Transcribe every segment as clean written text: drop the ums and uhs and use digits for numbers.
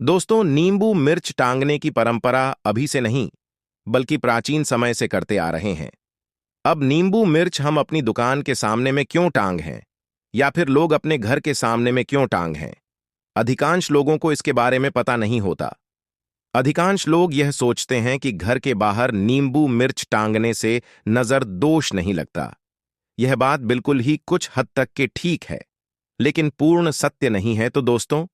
दोस्तों, नींबू मिर्च टांगने की परंपरा अभी से नहीं, बल्कि प्राचीन समय से करते आ रहे हैं। अब नींबू मिर्च हम अपनी दुकान के सामने में क्यों टांग हैं, या फिर लोग अपने घर के सामने में क्यों टांग हैं? अधिकांश लोगों को इसके बारे में पता नहीं होता। अधिकांश लोग यह सोचते हैं कि घर के बाहर नींबू मिर्च टांगने से नजर दोष नहीं लगता। यह बात बिल्कुल ही कुछ हद तक के ठीक है, लेकिन पूर्ण सत्य नहीं है। तो दोस्तों,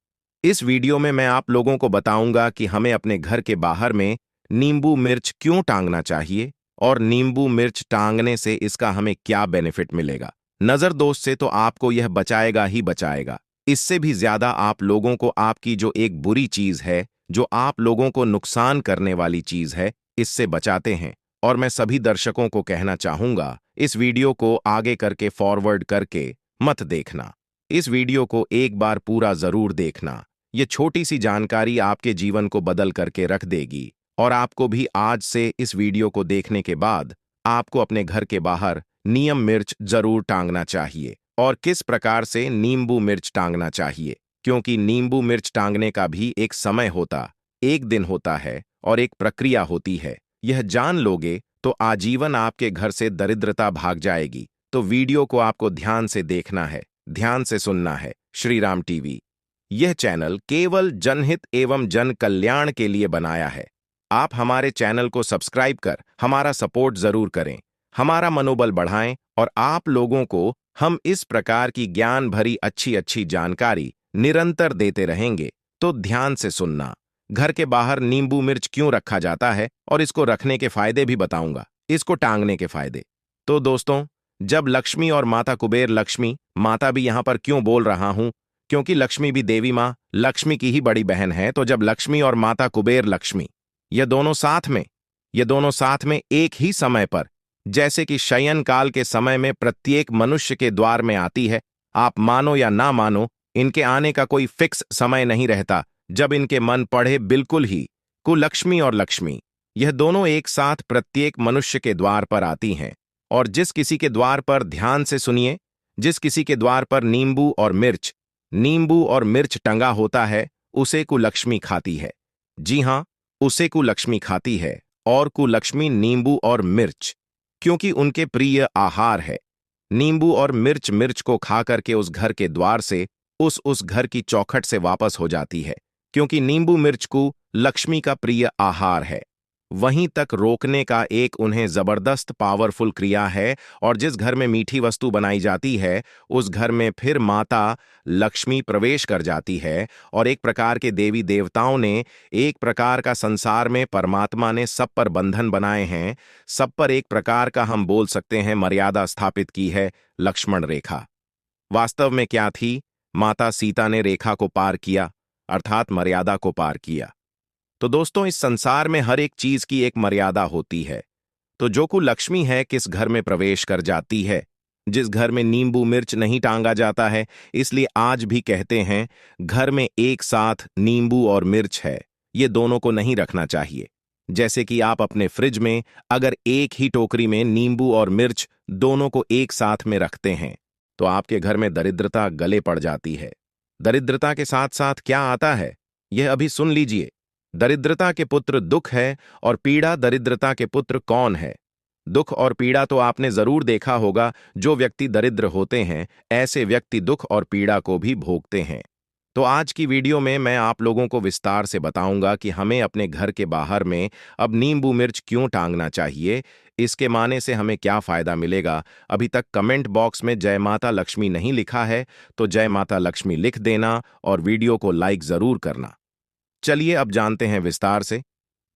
इस वीडियो में मैं आप लोगों को बताऊंगा कि हमें अपने घर के बाहर में नींबू मिर्च क्यों टांगना चाहिए और नींबू मिर्च टांगने से इसका हमें क्या बेनिफिट मिलेगा। नजर दोष से तो आपको यह बचाएगा ही बचाएगा। इससे भी ज्यादा आप लोगों को आपकी जो एक बुरी चीज है, जो आप लोगों को नुकसान करने वाली चीज है, इससे बचाते हैं। और मैं सभी दर्शकों को कहना चाहूंगा, इस वीडियो को आगे करके फॉरवर्ड करके मत देखना। इस वीडियो को एक बार पूरा जरूर देखना। ये छोटी सी जानकारी आपके जीवन को बदल करके रख देगी। और आपको भी आज से इस वीडियो को देखने के बाद आपको अपने घर के बाहर नीम मिर्च जरूर टांगना चाहिए। और किस प्रकार से नींबू मिर्च टांगना चाहिए, क्योंकि नींबू मिर्च टांगने का भी एक समय होता, एक दिन होता है और एक प्रक्रिया होती है। यह जान लोगे तो आजीवन आपके घर से दरिद्रता भाग जाएगी। तो वीडियो को आपको ध्यान से देखना है, ध्यान से सुनना है। श्री राम टीवी, यह चैनल केवल जनहित एवं जन कल्याण के लिए बनाया है। आप हमारे चैनल को सब्सक्राइब कर हमारा सपोर्ट जरूर करें, हमारा मनोबल बढ़ाएं और आप लोगों को हम इस प्रकार की ज्ञान भरी अच्छी अच्छी जानकारी निरंतर देते रहेंगे। तो ध्यान से सुनना। घर के बाहर नींबू मिर्च क्यों रखा जाता है और इसको रखने के फायदे भी बताऊंगा, इसको टांगने के फायदे। तो दोस्तों, जब लक्ष्मी और माता कुबेर, लक्ष्मी माता भी यहां पर क्यों बोल रहा हूं, क्योंकि लक्ष्मी भी देवी मां लक्ष्मी की ही बड़ी बहन है। तो जब लक्ष्मी और माता कुबेर, लक्ष्मी ये दोनों साथ में एक ही समय पर, जैसे कि शयन काल के समय में प्रत्येक मनुष्य के द्वार में आती है। आप मानो या ना मानो, इनके आने का कोई फिक्स समय नहीं रहता। जब इनके मन पड़े, बिल्कुल ही कुलक्ष्मी और लक्ष्मी, यह दोनों एक साथ प्रत्येक मनुष्य के द्वार पर आती हैं। और जिस किसी के द्वार पर, ध्यान से सुनिए, जिस किसी के द्वार पर नींबू और मिर्च टंगा होता है, उसे कुलक्ष्मी खाती है। जी हां, उसे कुलक्ष्मी खाती है। और कुलक्ष्मी नींबू और मिर्च, क्योंकि उनके प्रिय आहार है। नींबू और मिर्च को खा करके उस घर के द्वार से, उस घर की चौखट से वापस हो जाती है, क्योंकि नींबू मिर्च को लक्ष्मी का प्रिय आहार है। वहीं तक रोकने का एक उन्हें जबरदस्त पावरफुल क्रिया है। और जिस घर में मीठी वस्तु बनाई जाती है, उस घर में फिर माता लक्ष्मी प्रवेश कर जाती है। और एक प्रकार के देवी देवताओं ने, एक प्रकार का संसार में परमात्मा ने सब पर बंधन बनाए हैं, सब पर एक प्रकार का हम बोल सकते हैं मर्यादा स्थापित की है, लक्ष्मण रेखा। वास्तव में क्या थी? माता सीता ने रेखा को पार किया, अर्थात मर्यादा को पार किया। तो दोस्तों, इस संसार में हर एक चीज की एक मर्यादा होती है। तो जो कुलक्ष्मी है, किस घर में प्रवेश कर जाती है, जिस घर में नींबू मिर्च नहीं टांगा जाता है। इसलिए आज भी कहते हैं, घर में एक साथ नींबू और मिर्च है, ये दोनों को नहीं रखना चाहिए। जैसे कि आप अपने फ्रिज में अगर एक ही टोकरी में नींबू और मिर्च दोनों को एक साथ में रखते हैं, तो आपके घर में दरिद्रता गले पड़ जाती है। दरिद्रता के साथ साथ क्या आता है, यह अभी सुन लीजिए। दरिद्रता के पुत्र दुख है, और पीड़ा दरिद्रता के पुत्र कौन है? दुख और पीड़ा तो आपने जरूर देखा होगा। जो व्यक्ति दरिद्र होते हैं, ऐसे व्यक्ति दुख और पीड़ा को भी भोगते हैं। तो आज की वीडियो में मैं आप लोगों को विस्तार से बताऊंगा कि हमें अपने घर के बाहर में अब नींबू मिर्च क्यों टांगना चाहिए, इसके माने से हमें क्या फायदा मिलेगा। अभी तक कमेंट बॉक्स में जय माता लक्ष्मी नहीं लिखा है, तो जय माता लक्ष्मी लिख देना और वीडियो को लाइक जरूर करना। चलिए अब जानते हैं विस्तार से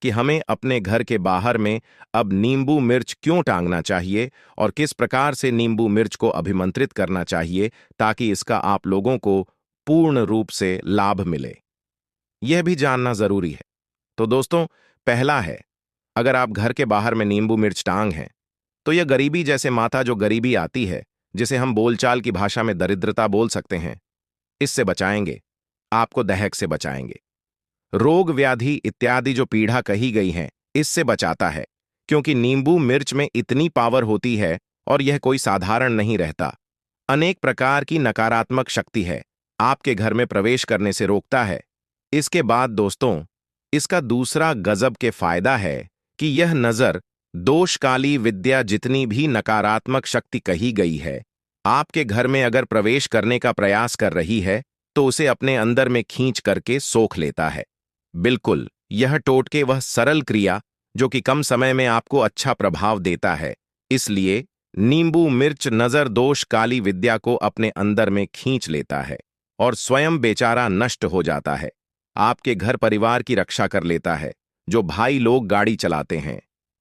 कि हमें अपने घर के बाहर में अब नींबू मिर्च क्यों टांगना चाहिए और किस प्रकार से नींबू मिर्च को अभिमंत्रित करना चाहिए, ताकि इसका आप लोगों को पूर्ण रूप से लाभ मिले। यह भी जानना जरूरी है। तो दोस्तों, पहला है, अगर आप घर के बाहर में नींबू मिर्च टांग हैं, तो यह गरीबी, जैसे माता जो गरीबी आती है, जिसे हम बोलचाल की भाषा में दरिद्रता बोल सकते हैं, इससे बचाएंगे, आपको दहक से बचाएंगे। रोग व्याधि इत्यादि जो पीड़ा कही गई है, इससे बचाता है, क्योंकि नींबू मिर्च में इतनी पावर होती है और यह कोई साधारण नहीं रहता। अनेक प्रकार की नकारात्मक शक्ति है, आपके घर में प्रवेश करने से रोकता है। इसके बाद दोस्तों, इसका दूसरा गजब के फायदा है कि यह नजर दोषकाली विद्या जितनी भी नकारात्मक शक्ति कही गई है, आपके घर में अगर प्रवेश करने का प्रयास कर रही है तो उसे अपने अंदर में खींच करके सोख लेता है। बिल्कुल, यह टोटके वह सरल क्रिया जो कि कम समय में आपको अच्छा प्रभाव देता है। इसलिए नींबू मिर्च नजर दोष काली विद्या को अपने अंदर में खींच लेता है और स्वयं बेचारा नष्ट हो जाता है। आपके घर परिवार की रक्षा कर लेता है। जो भाई लोग गाड़ी चलाते हैं,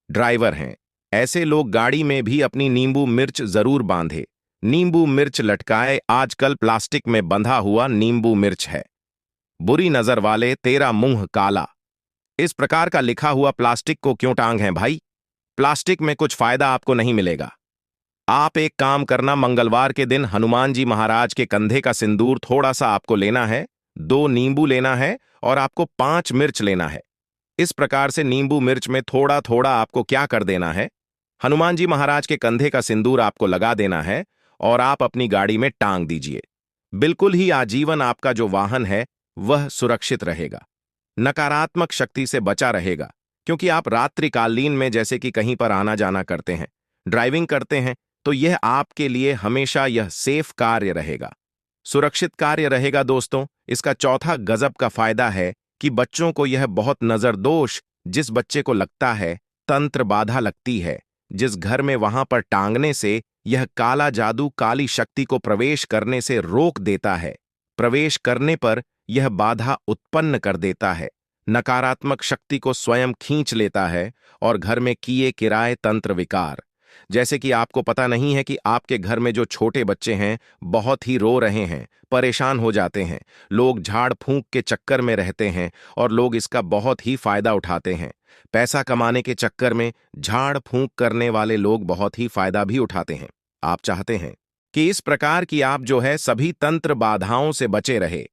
ड्राइवर हैं, ऐसे लोग गाड़ी में भी अपनी नींबू मिर्च जरूर बांधे। नींबू मिर्च लटकाए, आजकल प्लास्टिक में बंधा हुआ नींबू मिर्च है। बुरी नजर वाले तेरा मुंह काला, इस प्रकार का लिखा हुआ प्लास्टिक को क्यों टांग है भाई? प्लास्टिक में कुछ फायदा आपको नहीं मिलेगा। आप एक काम करना, मंगलवार के दिन हनुमान जी महाराज के कंधे का सिंदूर थोड़ा सा आपको लेना है, 2 नींबू लेना है और आपको 5 मिर्च लेना है। इस प्रकार से नींबू मिर्च में थोड़ा थोड़ा आपको क्या कर देना है, हनुमान जी महाराज के कंधे का सिंदूर आपको लगा देना है और आप अपनी गाड़ी में टांग दीजिए। बिल्कुल ही आजीवन आपका जो वाहन है वह सुरक्षित रहेगा, नकारात्मक शक्ति से बचा रहेगा, क्योंकि आप रात्रिकालीन में जैसे कि कहीं पर आना जाना करते हैं, ड्राइविंग करते हैं, तो यह आपके लिए हमेशा यह सेफ कार्य रहेगा, सुरक्षित कार्य रहेगा। दोस्तों, इसका चौथा गजब का फायदा है कि बच्चों को यह बहुत नजर दोष, जिस बच्चे को लगता है तंत्र बाधा लगती है, जिस घर में वहां पर टांगने से यह काला जादू काली शक्ति को प्रवेश करने से रोक देता है, प्रवेश करने पर यह बाधा उत्पन्न कर देता है, नकारात्मक शक्ति को स्वयं खींच लेता है और घर में किए किराए तंत्र विकार। जैसे कि आपको पता नहीं है कि आपके घर में जो छोटे बच्चे हैं बहुत ही रो रहे हैं, परेशान हो जाते हैं, लोग झाड़ फूंक के चक्कर में रहते हैं और लोग इसका बहुत ही फायदा उठाते हैं। पैसा कमाने के चक्कर में झाड़ फूंक करने वाले लोग बहुत ही फायदा भी उठाते हैं। आप चाहते हैं कि इस प्रकार की आप जो है सभी तंत्र बाधाओं से बचे रहे,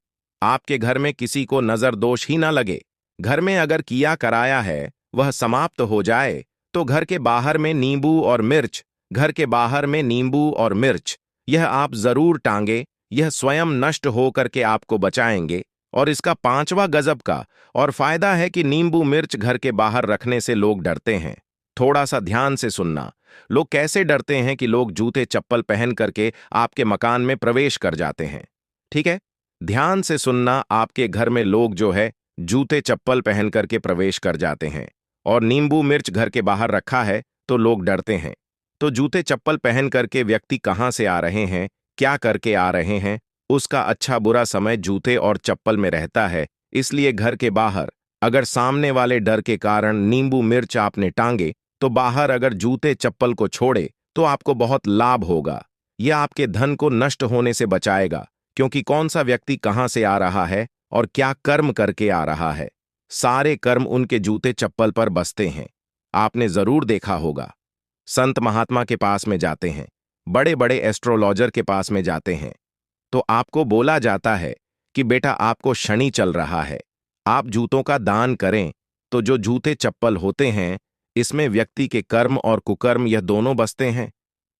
आपके घर में किसी को नजर दोष ही ना लगे, घर में अगर किया कराया है वह समाप्त हो जाए, तो घर के बाहर में नींबू और मिर्च, घर के बाहर में नींबू और मिर्च, यह आप जरूर टांगे, यह स्वयं नष्ट होकर के आपको बचाएंगे। और इसका पांचवा गजब का और फायदा है कि नींबू मिर्च घर के बाहर रखने से लोग डरते हैं। थोड़ा सा ध्यान से सुनना, लोग कैसे डरते हैं कि लोग जूते चप्पल पहन करके आपके मकान में प्रवेश कर जाते हैं। ठीक है, ध्यान से सुनना, आपके घर में लोग जो है जूते चप्पल पहन करके प्रवेश कर जाते हैं और नींबू मिर्च घर के बाहर रखा है तो लोग डरते हैं। तो जूते चप्पल पहन करके व्यक्ति कहां से आ रहे हैं, क्या करके आ रहे हैं, उसका अच्छा बुरा समय जूते और चप्पल में रहता है। इसलिए घर के बाहर अगर सामने वाले डर के कारण नींबू मिर्च आपने टांगे, तो बाहर अगर जूते चप्पल को छोड़े तो आपको बहुत लाभ होगा। यह आपके धन को नष्ट होने से बचाएगा, क्योंकि कौन सा व्यक्ति कहां से आ रहा है और क्या कर्म करके आ रहा है, सारे कर्म उनके जूते चप्पल पर बसते हैं। आपने जरूर देखा होगा, संत महात्मा के पास में जाते हैं, बड़े बड़े एस्ट्रोलॉजर के पास में जाते हैं, तो आपको बोला जाता है कि बेटा आपको शनि चल रहा है, आप जूतों का दान करें। तो जो जूते चप्पल होते हैं, इसमें व्यक्ति के कर्म और कुकर्म यह दोनों बसते हैं।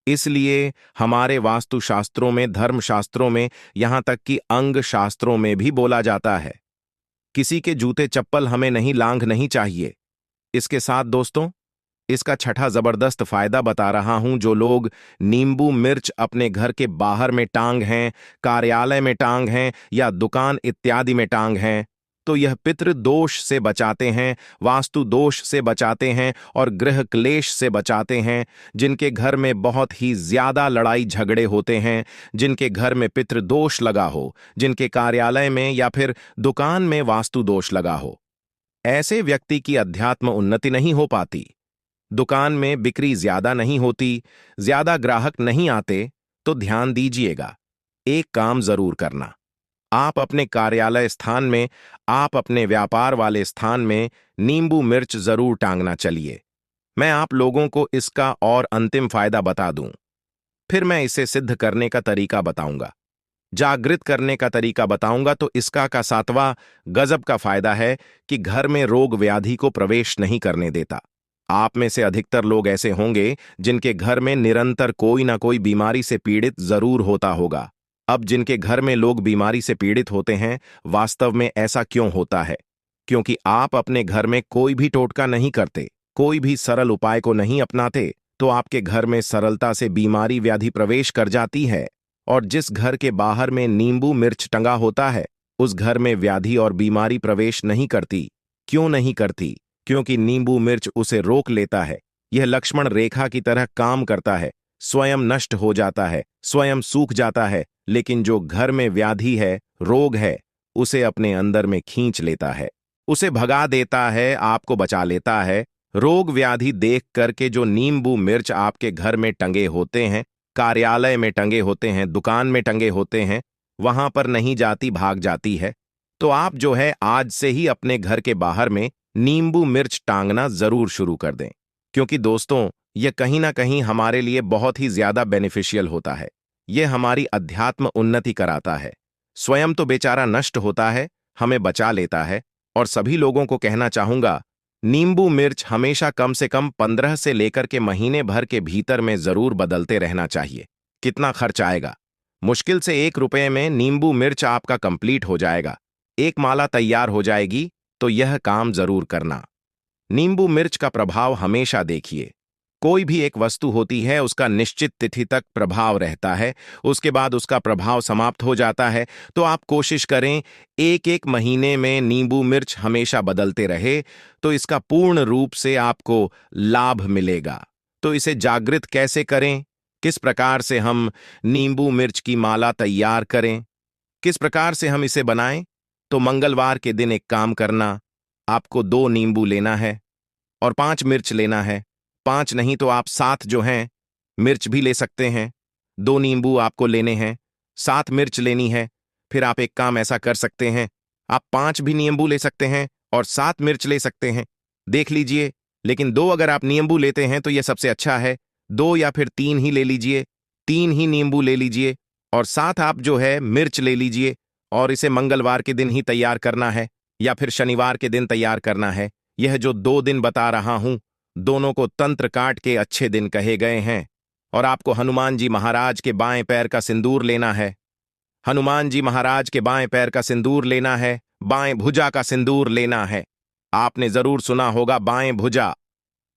इसलिए हमारे वास्तुशास्त्रों में, धर्मशास्त्रों में, यहां तक कि अंग शास्त्रों में भी बोला जाता है किसी के जूते चप्पल हमें नहीं लांघ नहीं चाहिए। इसके साथ दोस्तों, इसका छठा जबरदस्त फायदा बता रहा हूं। जो लोग नींबू मिर्च अपने घर के बाहर में टांग हैं, कार्यालय में टांग हैं या दुकान इत्यादि में टांग हैं, तो यह पितृ दोष से बचाते हैं, वास्तु दोष से बचाते हैं और गृह क्लेश से बचाते हैं। जिनके घर में बहुत ही ज्यादा लड़ाई झगड़े होते हैं, जिनके घर में पितृ दोष लगा हो, जिनके कार्यालय में या फिर दुकान में वास्तु दोष लगा हो, ऐसे व्यक्ति की अध्यात्म उन्नति नहीं हो पाती, दुकान में बिक्री ज्यादा नहीं होती, ज्यादा ग्राहक नहीं आते। तो ध्यान दीजिएगा, एक काम जरूर करना, आप अपने कार्यालय स्थान में, आप अपने व्यापार वाले स्थान में नींबू मिर्च जरूर टांगना चलिए। मैं आप लोगों को इसका और अंतिम फायदा बता दूं, फिर मैं इसे सिद्ध करने का तरीका बताऊंगा, जागृत करने का तरीका बताऊंगा। तो इसका का सातवां गजब का फायदा है कि घर में रोग व्याधि को प्रवेश नहीं करने देता। आप में से अधिकतर लोग ऐसे होंगे जिनके घर में निरंतर कोई ना कोई बीमारी से पीड़ित जरूर होता होगा। अब जिनके घर में लोग बीमारी से पीड़ित होते हैं, वास्तव में ऐसा क्यों होता है? क्योंकि आप अपने घर में कोई भी टोटका नहीं करते, कोई भी सरल उपाय को नहीं अपनाते, तो आपके घर में सरलता से बीमारी व्याधि प्रवेश कर जाती है। और जिस घर के बाहर में नींबू मिर्च टंगा होता है, उस घर में व्याधि और बीमारी प्रवेश नहीं करती। क्यों नहीं करती? क्योंकि नींबू मिर्च उसे रोक लेता है। यह लक्ष्मण रेखा की तरह काम करता है, स्वयं नष्ट हो जाता है, स्वयं सूख जाता है, लेकिन जो घर में व्याधि है, रोग है, उसे अपने अंदर में खींच लेता है, उसे भगा देता है, आपको बचा लेता है। रोग व्याधि देख करके जो नींबू मिर्च आपके घर में टंगे होते हैं, कार्यालय में टंगे होते हैं, दुकान में टंगे होते हैं, वहां पर नहीं जाती, भाग जाती है। तो आप जो है आज से ही अपने घर के बाहर में नींबू मिर्च टांगना जरूर शुरू कर दें, क्योंकि दोस्तों यह कहीं ना कहीं हमारे लिए बहुत ही ज्यादा बेनिफिशियल होता है। यह हमारी अध्यात्म उन्नति कराता है। स्वयं तो बेचारा नष्ट होता है, हमें बचा लेता है। और सभी लोगों को कहना चाहूंगा, नींबू मिर्च हमेशा कम से कम 15 से लेकर के महीने भर के भीतर में जरूर बदलते रहना चाहिए। कितना खर्च आएगा? मुश्किल से 1 रुपये में नींबू मिर्च आपका कंप्लीट हो जाएगा, एक माला तैयार हो जाएगी। तो यह काम जरूर करना। नींबू मिर्च का प्रभाव हमेशा देखिए। कोई भी एक वस्तु होती है, उसका निश्चित तिथि तक प्रभाव रहता है, उसके बाद उसका प्रभाव समाप्त हो जाता है। तो आप कोशिश करें एक एक महीने में नींबू मिर्च हमेशा बदलते रहे, तो इसका पूर्ण रूप से आपको लाभ मिलेगा। तो इसे जागृत कैसे करें? किस प्रकार से हम नींबू मिर्च की माला तैयार करें? किस प्रकार से हम इसे बनाएं? तो मंगलवार के दिन एक काम करना, आपको 2 नींबू लेना है और 5 मिर्च लेना है। 5 नहीं तो आप 7 जो हैं मिर्च भी ले सकते हैं। 2 नींबू आपको लेने हैं, 7 मिर्च लेनी है। फिर आप एक काम ऐसा कर सकते हैं, आप 5 भी नींबू ले सकते हैं और 7 मिर्च ले सकते हैं, देख लीजिए। लेकिन 2 अगर आप नींबू लेते हैं तो यह सबसे अच्छा है। 2 या फिर 3 ही ले लीजिए, 3 ही नींबू ले लीजिए और 7 आप जो है मिर्च ले लीजिए। और इसे मंगलवार के दिन ही तैयार करना है या फिर शनिवार के दिन तैयार करना है। यह जो 2 दिन बता रहा हूं, दोनों को तंत्र काट के अच्छे दिन कहे गए हैं। और आपको हनुमान जी महाराज के बाएं पैर का सिंदूर लेना है। हनुमान जी महाराज के बाएं पैर का सिंदूर लेना है, बाएं भुजा का सिंदूर लेना है। आपने जरूर सुना होगा बाएं भुजा,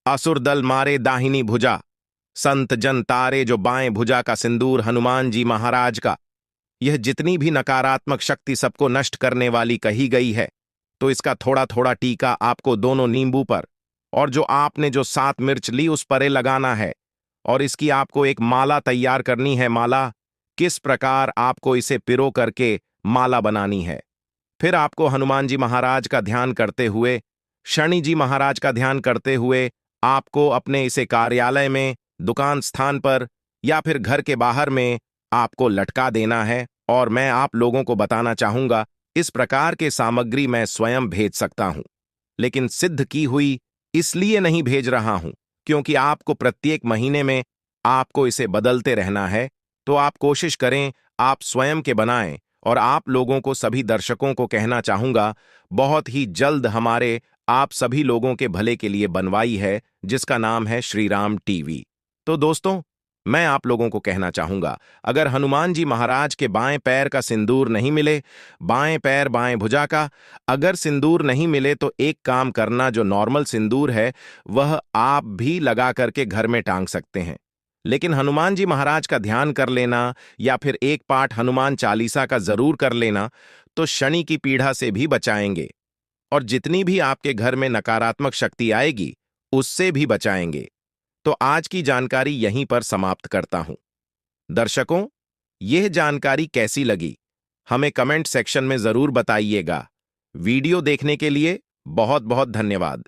असुर दल मारे दाहिनी भुजा, संत जन तारे। जो बाएं भुजा का सिंदूर हनुमान जी महाराज का, यह जितनी भी नकारात्मक शक्ति सबको नष्ट करने वाली कही गई है, तो इसका थोड़ा थोड़ा टीका आपको दोनों नींबू पर और जो आपने जो 7 मिर्च ली उस पर लगाना है। और इसकी आपको एक माला तैयार करनी है। माला किस प्रकार आपको इसे पिरो करके माला बनानी है। फिर आपको हनुमान जी महाराज का ध्यान करते हुए, शनि जी महाराज का ध्यान करते हुए आपको अपने इसे कार्यालय में, दुकान स्थान पर या फिर घर के बाहर में आपको लटका देना है। और मैं आप लोगों को बताना चाहूंगा, इस प्रकार के सामग्री मैं स्वयं भेज सकता हूं, लेकिन सिद्ध की हुई इसलिए नहीं भेज रहा हूं क्योंकि आपको प्रत्येक महीने में आपको इसे बदलते रहना है। तो आप कोशिश करें आप स्वयं के बनाएं। और आप लोगों को, सभी दर्शकों को कहना चाहूंगा, बहुत ही जल्द हमारे आप सभी लोगों के भले के लिए बनवाई है, जिसका नाम है श्री राम टीवी। तो दोस्तों, मैं आप लोगों को कहना चाहूंगा, अगर हनुमान जी महाराज के बाएं पैर का सिंदूर नहीं मिले, बाएं पैर बाएं भुजा का अगर सिंदूर नहीं मिले, तो एक काम करना, जो नॉर्मल सिंदूर है वह आप भी लगा करके घर में टांग सकते हैं। लेकिन हनुमान जी महाराज का ध्यान कर लेना या फिर एक पाठ हनुमान चालीसा का जरूर कर लेना, तो शनि की पीड़ा से भी बचाएंगे और जितनी भी आपके घर में नकारात्मक शक्ति आएगी उससे भी बचाएंगे। तो आज की जानकारी यहीं पर समाप्त करता हूं। दर्शकों, यह जानकारी कैसी लगी हमें कमेंट सेक्शन में जरूर बताइएगा। वीडियो देखने के लिए बहुत बहुत धन्यवाद।